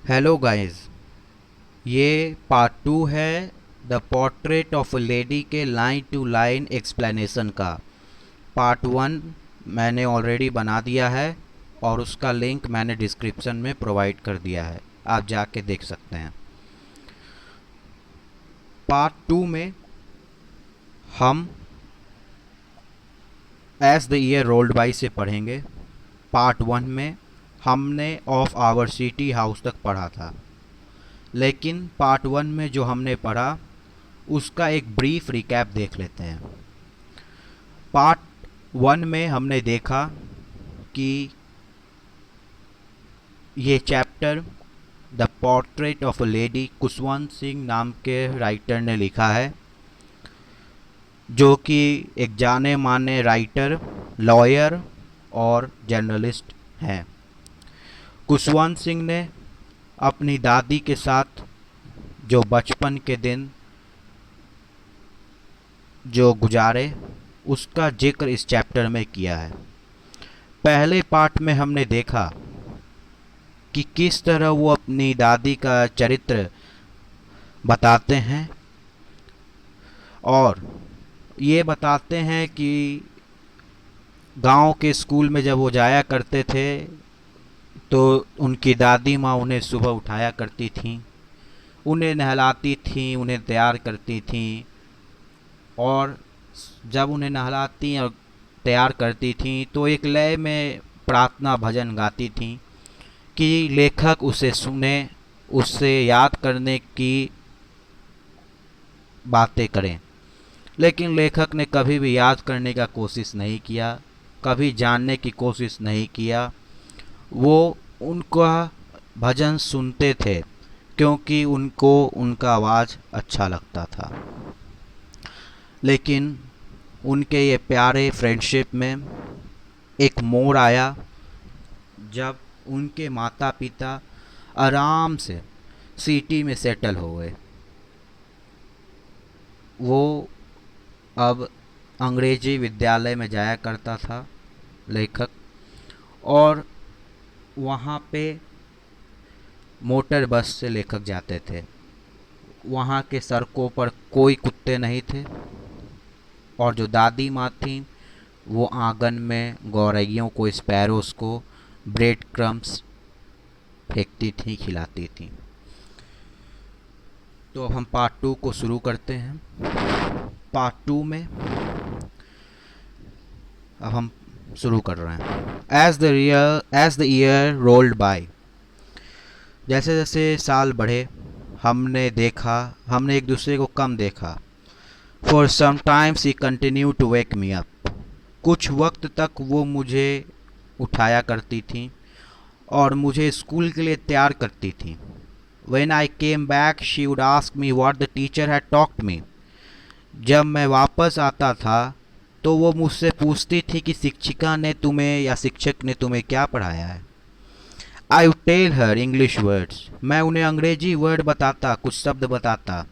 Hello guys, ये part two है the portrait of a lady के लाइन टू लाइन एक्सप्लेनेशन का। Part one मैंने ऑलरेडी बना दिया है और उसका लिंक मैंने डिस्क्रिप्शन में प्रोवाइड कर दिया है, आप जाके देख सकते हैं। पार्ट टू में हम as the year rolled by से पढ़ेंगे। पार्ट वन में हमने ऑफ आवर सिटी हाउस तक पढ़ा था, लेकिन पार्ट वन में जो हमने पढ़ा उसका एक ब्रीफ रिकैप देख लेते हैं। पार्ट वन में हमने देखा कि ये chapter the portrait of a lady Khushwant Singh नाम के राइटर ने लिखा है, जो कि एक जाने माने राइटर, लॉयर और जर्नलिस्ट हैं। कुशवंत सिंह ने अपनी दादी के साथ जो बचपन के दिन जो गुजारे उसका जिक्र इस चैप्टर में किया है। पहले पार्ट में हमने देखा कि किस तरह वो अपनी दादी का चरित्र बताते हैं और ये बताते हैं कि गांव के स्कूल में जब वो जाया करते थे तो उनकी दादी माँ उन्हें सुबह उठाया करती थीं, उन्हें नहलाती थीं, उन्हें तैयार करती थीं और जब उन्हें नहलाती और तैयार करती थीं तो एक लय में प्रार्थना भजन गाती थीं कि लेखक उसे सुने, उससे याद करने की बातें करें। लेकिन लेखक ने कभी भी याद करने का कोशिश नहीं किया, कभी जानने की कोशिश नहीं किया। वो उनका भजन सुनते थे क्योंकि उनको उनका आवाज़ अच्छा लगता था। लेकिन उनके ये प्यारे फ्रेंडशिप में एक मोड़ आया जब उनके माता पिता आराम से सिटी में सेटल हो गए। वो अब अंग्रेजी विद्यालय में जाया करता था लेखक, और वहाँ पे मोटर बस से लेखक जाते थे। वहाँ के सड़कों पर कोई कुत्ते नहीं थे और जो दादी माँ थीं वो आंगन में गौरैयों को, स्पैरोस को ब्रेड क्रम्स फेंकती थी, खिलाती थी। तो अब हम पार्ट टू को शुरू करते हैं। पार्ट टू में अब हम शुरू कर रहे हैं। As the year rolled by, जैसे जैसे साल बढ़े हमने एक दूसरे को कम देखा। फॉर सम टाइम्स ही continue to wake me up, कुछ वक्त तक वो मुझे उठाया करती थी और मुझे स्कूल के लिए तैयार करती थी। When I came back, she would ask me what the teacher had taught me. जब मैं वापस आता था तो वो मुझसे पूछती थी कि शिक्षिका ने तुम्हें या शिक्षक ने तुम्हें क्या पढ़ाया है। I would tell her English words. मैं उन्हें अंग्रेजी वर्ड बताता, कुछ शब्द बताता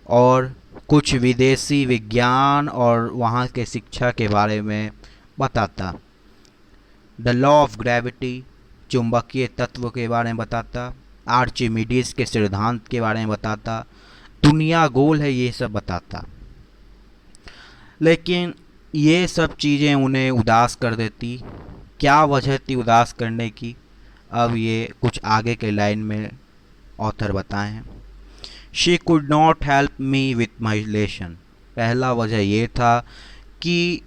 और कुछ विदेशी विज्ञान और वहाँ के शिक्षा के बारे में बताता। द लॉ ऑफ ग्रेविटी, चुंबकीय तत्व के बारे में बताता, आर्चिमिडीज के सिद्धांत के बारे में बताता, दुनिया गोल है, ये सब बताता। लेकिन ये सब चीज़ें उन्हें उदास कर देती। क्या वजह थी उदास करने की, अब ये कुछ आगे के लाइन में ऑथर बताए हैं। She could not help me with my lesson, पहला वजह ये था कि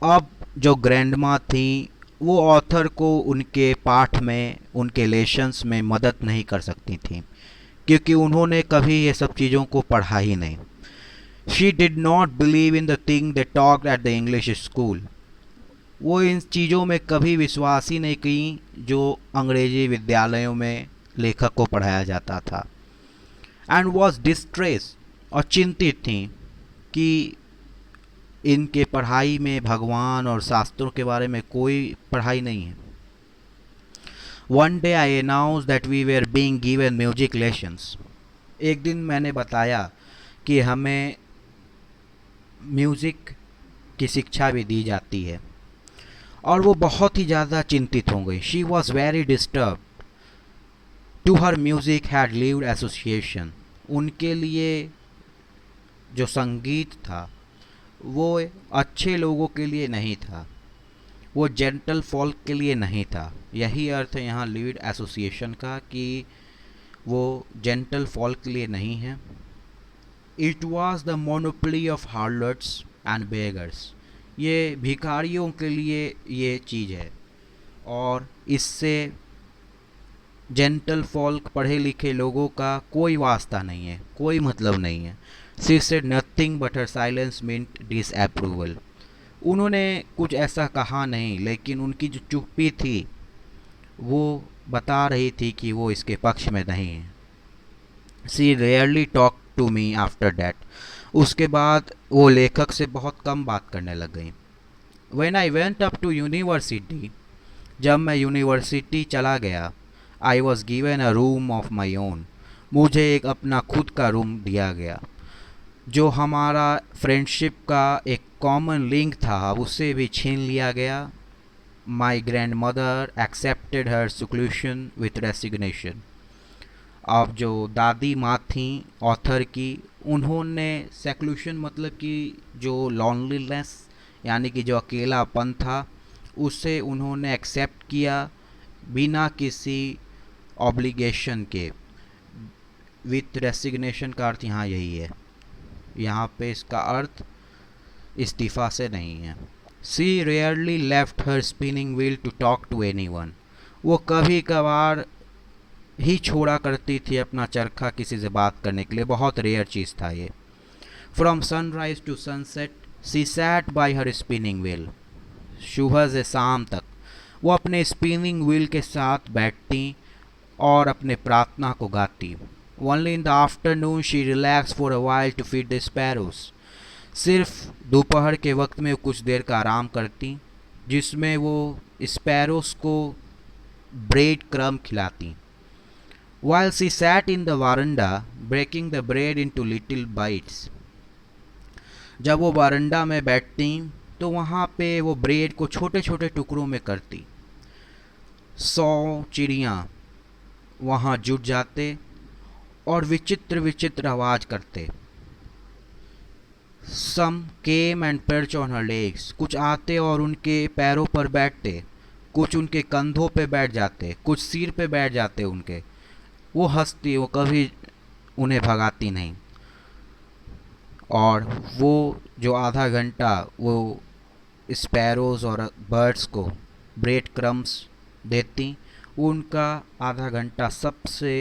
अब जो ग्रैंड माँ थी वो ऑथर को उनके पाठ में, उनके लेशंस में मदद नहीं कर सकती थी क्योंकि उन्होंने कभी ये सब चीज़ों को पढ़ा ही नहीं। She did not believe in the thing they talked at the English school, वो इन चीज़ों में कभी विश्वास ही नहीं की जो अंग्रेजी विद्यालयों में लेखक को पढ़ाया जाता था। एंड वॉज डिस्ट्रेस, और चिंतित थी कि इनके पढ़ाई में भगवान और शास्त्रों के बारे में कोई पढ़ाई नहीं है। One day I announce that we were being given music lessons, एक दिन मैंने बताया कि हमें म्यूज़िक की शिक्षा भी दी जाती है, और वो बहुत ही ज़्यादा चिंतित हो गई। She was very disturb, to her music had lived association, उनके लिए जो संगीत था वो अच्छे लोगों के लिए नहीं था, वो जेंटल फॉल्क के लिए नहीं था। यही अर्थ है यहाँ लिव्ड एसोसिएशन का कि वो जेंटल फॉल्क के लिए नहीं है। It was the monopoly of harlots and beggars, ये भिखारियों के लिए ये चीज़ है और इससे जेंटल फॉल्क पढ़े लिखे लोगों का कोई वास्ता नहीं है, कोई मतलब नहीं है। She said nothing but her silence meant disapproval, उन्होंने कुछ ऐसा कहा नहीं, लेकिन उनकी जो चुप्पी थी वो बता रही थी कि वो इसके पक्ष में नहीं है। She rarely talk to me after that, उसके बाद वो लेखक से बहुत कम बात करने लग गई। When I went up to university, जब मैं यूनिवर्सिटी चला गया, I was given a room of my own, मुझे एक अपना खुद का रूम दिया गया। जो हमारा फ्रेंडशिप का एक कॉमन लिंक था उसे भी छीन लिया गया। My grandmother accepted her seclusion with resignation, अब जो दादी माँ थी ऑथर की, उन्होंने सेक्लूशन मतलब कि जो लॉनलीनेस यानी कि जो अकेलापन था उसे उन्होंने एक्सेप्ट किया बिना किसी ऑब्लिगेशन के। विथ रेसिग्नेशन का अर्थ यहाँ यही है, यहाँ पे इसका अर्थ इस्तीफ़ा से नहीं है। She rarely left her spinning wheel to talk to anyone, वो कभी कभार ही छोड़ा करती थी अपना चरखा किसी से बात करने के लिए, बहुत रेयर चीज़ था ये। From sunrise to sunset she sat by her spinning wheel, सुबह से शाम तक वो अपने स्पिनिंग व्हील के साथ बैठती और अपने प्रार्थना को गाती। Only in the afternoon she relax for a while to feed the sparrows, सिर्फ दोपहर के वक्त में कुछ देर का आराम करती जिसमें वो स्पैरोस को ब्रेड क्रम खिलाती। While she sat in the veranda breaking the bread into little bites, जब वो वरांडा में बैठती तो वहाँ पे वो ब्रेड को छोटे छोटे टुकड़ों में करती। 100 चिड़ियाँ वहाँ जुट जाते और विचित्र विचित्र आवाज़ करते। Some came and perched on her legs, कुछ आते और उनके पैरों पर बैठते, कुछ उनके कंधों पे बैठ जाते, कुछ सिर पे बैठ जाते उनके। वो हंसती, वो कभी उन्हें भगाती नहीं। और वो जो आधा घंटा वो स्पैरोज़ और बर्ड्स को ब्रेड क्रम्स देती, उनका आधा घंटा सबसे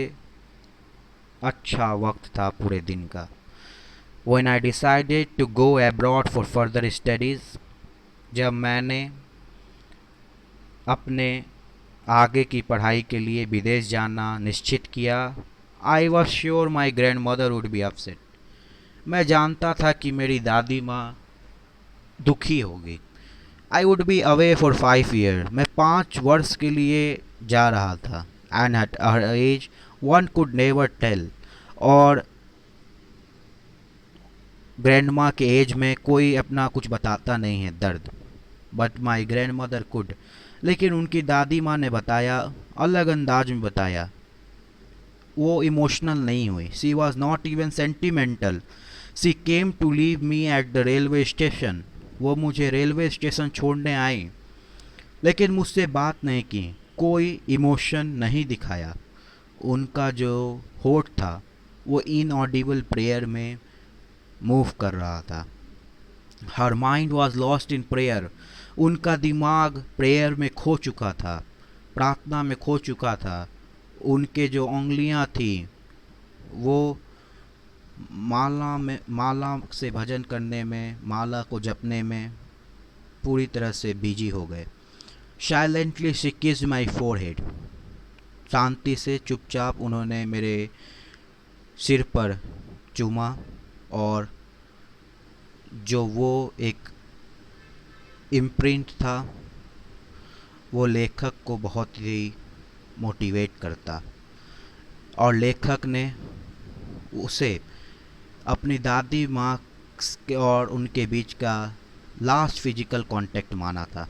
अच्छा वक्त था पूरे दिन का। When I decided to go abroad for further studies, जब मैंने अपने आगे की पढ़ाई के लिए विदेश जाना निश्चित किया, I was sure my grandmother would be upset, मैं जानता था कि मेरी दादी माँ दुखी होगी। I would be away for 5 year, मैं 5 वर्ष के लिए जा रहा था। And at her age one could never tell, और ग्रैंड माँ के एज में कोई अपना कुछ बताता नहीं है दर्द। But my grand mother could, लेकिन उनकी दादी माँ ने बताया, अलग अंदाज में बताया। वो इमोशनल नहीं हुई। She was not even sentimental. She came to leave me at the railway station, वो मुझे रेलवे स्टेशन छोड़ने आई, लेकिन मुझसे बात नहीं की, कोई इमोशन नहीं दिखाया। उनका जो होठ था वो इनऑडिबल प्रेयर में मूव कर रहा था। Her mind was lost in prayer, उनका दिमाग प्रेयर में खो चुका था, प्रार्थना में खो चुका था। उनके जो उंगलियां थी वो माला से भजन करने में, माला को जपने में पूरी तरह से बिजी हो गए। Silently she kissed my forehead, शांति से चुपचाप उन्होंने मेरे सिर पर चूमा, और जो वो एक इम्प्रिंट था वो लेखक को बहुत ही मोटिवेट करता, और लेखक ने उसे अपनी दादी माँ और उनके बीच का लास्ट फिजिकल कांटेक्ट माना था।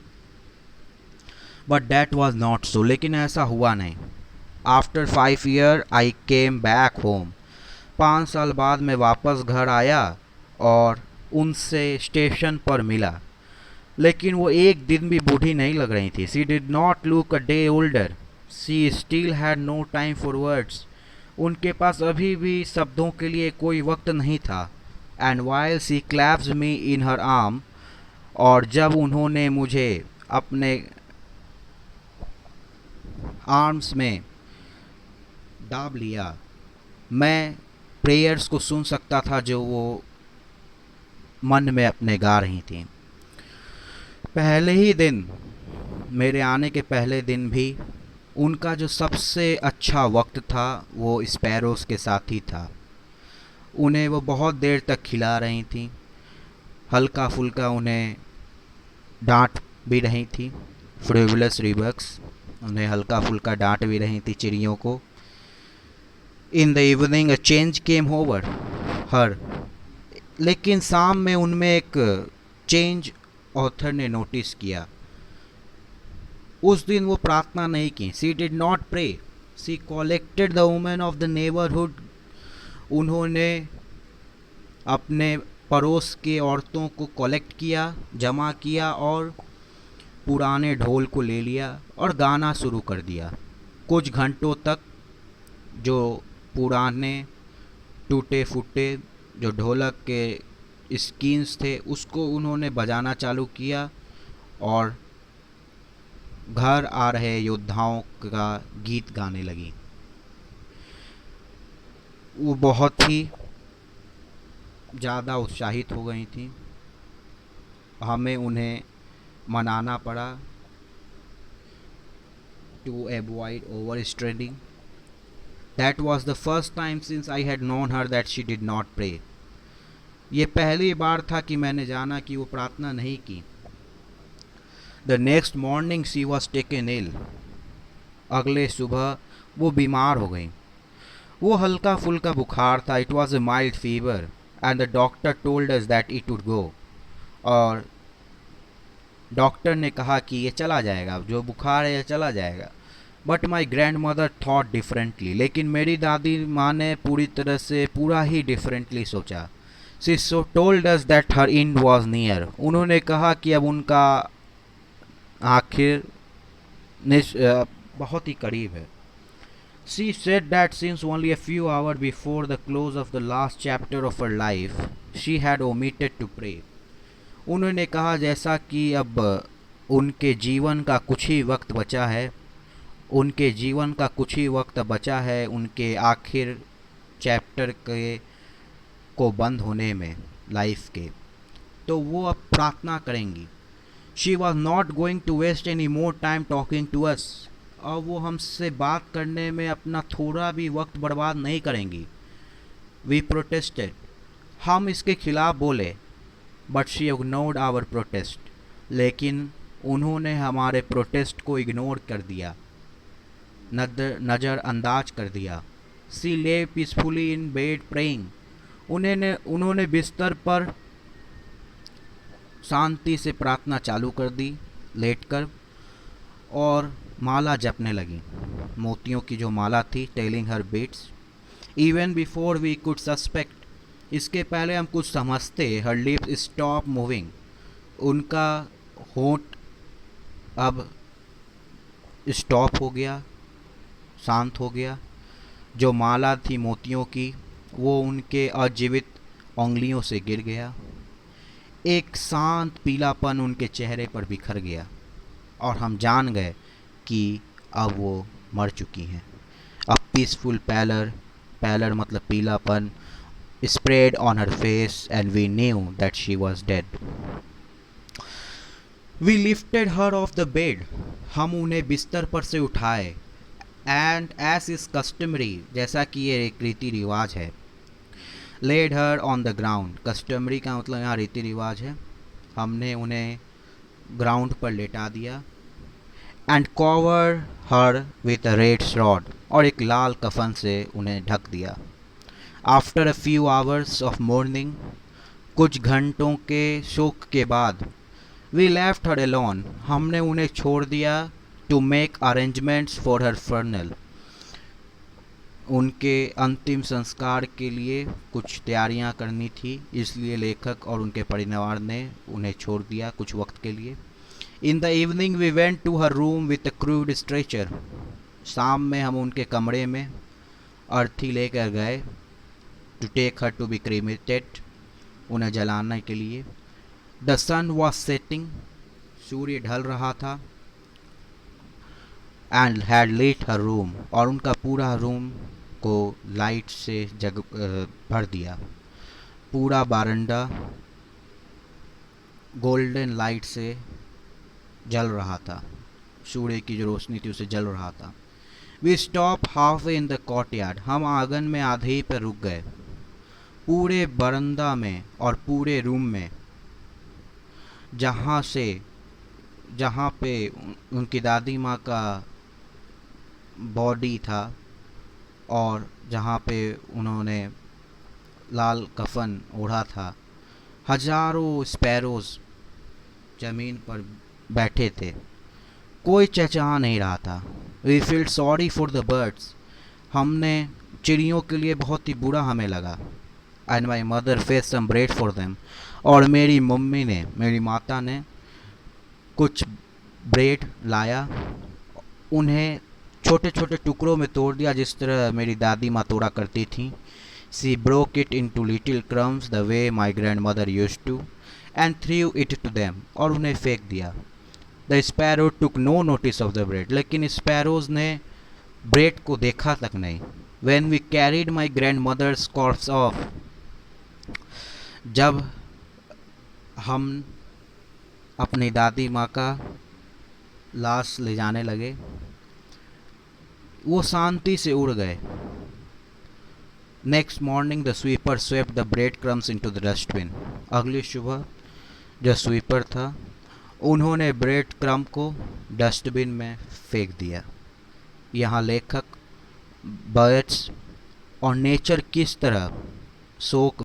But that was not so, लेकिन ऐसा हुआ नहीं। आफ्टर 5 years आई केम बैक होम। 5 साल बाद मैं वापस घर आया और उनसे स्टेशन पर मिला, लेकिन वो एक दिन भी बूढ़ी नहीं लग रही थी। She did not look a day older, she still had no time for words. उनके पास अभी भी शब्दों के लिए कोई वक्त नहीं था। And while she clasps me in her arm, और जब उन्होंने मुझे अपने आर्म्स में दाब लिया, मैं प्रेयर्स को सुन सकता था जो वो मन में अपने गा रही थी। पहले ही दिन, मेरे आने के पहले दिन भी उनका जो सबसे अच्छा वक्त था वो स्पैरोस के साथ ही था। उन्हें वो बहुत देर तक खिला रही थी, हल्का फुल्का उन्हें डांट भी रही थी। फ्रिवलस रिबक्स उन्हें हल्का फुल्का डांट भी रही थी, चिड़ियों को। इन the evening a change came over हर, लेकिन शाम में उनमें एक चेंज ऑथर ने नोटिस किया। उस दिन वो प्रार्थना नहीं की। She did not pray, she collected the women of the neighbourhood. उन्होंने अपने पड़ोस के औरतों को कलेक्ट किया, जमा किया, और पुराने ढोल को ले लिया और गाना शुरू कर दिया। कुछ घंटों तक जो पुराने टूटे फूटे जो ढोलक के स्कीन्स थे उसको उन्होंने बजाना चालू किया, और घर आ रहे योद्धाओं का गीत गाने लगी। वो बहुत ही ज़्यादा उत्साहित हो गई थी। हमें उन्हें मनाना पड़ा to avoid over straining. That was the first time since I had known her that she did not pray. ये पहली बार था कि मैंने जाना कि वो प्रार्थना नहीं की। The next morning she was taken ill. अगले सुबह वो बीमार हो गई। वो हल्का फुल्का बुखार था। It was a mild fever and the doctor told us that it would go. और डॉक्टर ने कहा कि ये चला जाएगा, जो बुखार है ये चला जाएगा। But my grand mother thought differently, लेकिन मेरी दादी माँ ने पूरा ही डिफरेंटली सोचा। She so told us that her and was near. उन्होंने कहा कि अब उनका आखिर बहुत ही करीब है। She said that since only a few hours before the close of the last chapter of her life, she had omitted to pray. उन्होंने कहा जैसा कि अब उनके जीवन का कुछ ही वक्त बचा है, उनके आखिर चैप्टर के को बंद होने में, लाइफ के, तो वो अब प्रार्थना करेंगी। She was not going to waste any more time talking to us. और वो हमसे बात करने में अपना थोड़ा भी वक्त बर्बाद नहीं करेंगी। We protested. हम इसके खिलाफ बोले, but she ignored our protest. लेकिन उन्होंने हमारे प्रोटेस्ट को इग्नोर कर दिया, नज़रअंदाज कर दिया। She lay peacefully in bed praying. उन्होंने बिस्तर पर शांति से प्रार्थना चालू कर दी, लेटकर, और माला जपने लगी, मोतियों की जो माला थी। Telling her beads even before we could suspect, इसके पहले हम कुछ समझते। हर लिप्स स्टॉप मूविंग, उनका होंठ अब स्टॉप हो गया, शांत हो गया। जो माला थी मोतियों की वो उनके अजीवित उंगलियों से गिर गया। एक शांत पीलापन उनके चेहरे पर बिखर गया, और हम जान गए कि अब वो मर चुकी हैं। अ पीसफुल पैलर मतलब पीलापन, spread on her face and we knew that she was dead. We lifted her off the bed, हम उन्हें बिस्तर पर से उठाए। एंड एज इज कस्टमरी, जैसा कि ये एक रीति रिवाज है। Laid her on the ground, customary का मतलब यहाँ रीति रिवाज है। हमने उन्हें ग्राउंड पर लेटा दिया। And cover her with a red shroud, और एक लाल कफन से उन्हें ढक दिया। After a few hours of morning, कुछ घंटों के शोक के बाद, वी लेफ्ट हर एलोन, हमने उन्हें छोड़ दिया। To make arrangements for her funeral, उनके अंतिम संस्कार के लिए कुछ तैयारियां करनी थी, इसलिए लेखक और उनके परिवार ने उन्हें छोड़ दिया कुछ वक्त के लिए। In the evening we went to her room with a crude stretcher. शाम में हम उनके कमरे में अर्थी लेकर गए, to take her to be cremated, उन्हें जलाने के लिए। द सन वॉज सेटिंग, सूर्य ढल रहा था। And had lit her room, और उनका पूरा रूम को लाइट से भर दिया। पूरा बारंडा गोल्डन लाइट से जल रहा था, सूर्य की जो रोशनी थी उसे जल रहा था। We stop half way in the courtyard, हम आंगन में आधे ही पर रुक गए। पूरे बरंदा में और पूरे रूम में, जहाँ पे उनकी दादी माँ का बॉडी था और जहाँ पे उन्होंने लाल कफन ओढ़ा था, हजारों स्पैरोज ज़मीन पर बैठे थे। कोई चहचहा नहीं रहा था। We feel sorry for the birds, हमने चिड़ियों के लिए बहुत ही बुरा हमें लगा। And my mother face some bread for them, और मेरी माता ने कुछ ब्रेड लाया, उन्हें छोटे छोटे टुकड़ों में तोड़ दिया जिस तरह मेरी दादी माँ तोड़ा करती थी। She broke it into little crumbs the way my grandmother used to and threw it to them, और उन्हें फेंक दिया। The sparrow took no notice of the bread, लेकिन स्पैरोज ने ब्रेड को देखा तक नहीं। When we carried my grandmother's corpse off, जब हम अपनी दादी माँ का लाश ले जाने लगे, वो शांति से उड़ गए। Next morning the sweeper swept the bread crumbs into the dustbin, अगली सुबह जो स्वीपर था उन्होंने ब्रेड क्रम को डस्टबिन में फेंक दिया। यहाँ लेखक बर्ड्स और नेचर किस तरह शोक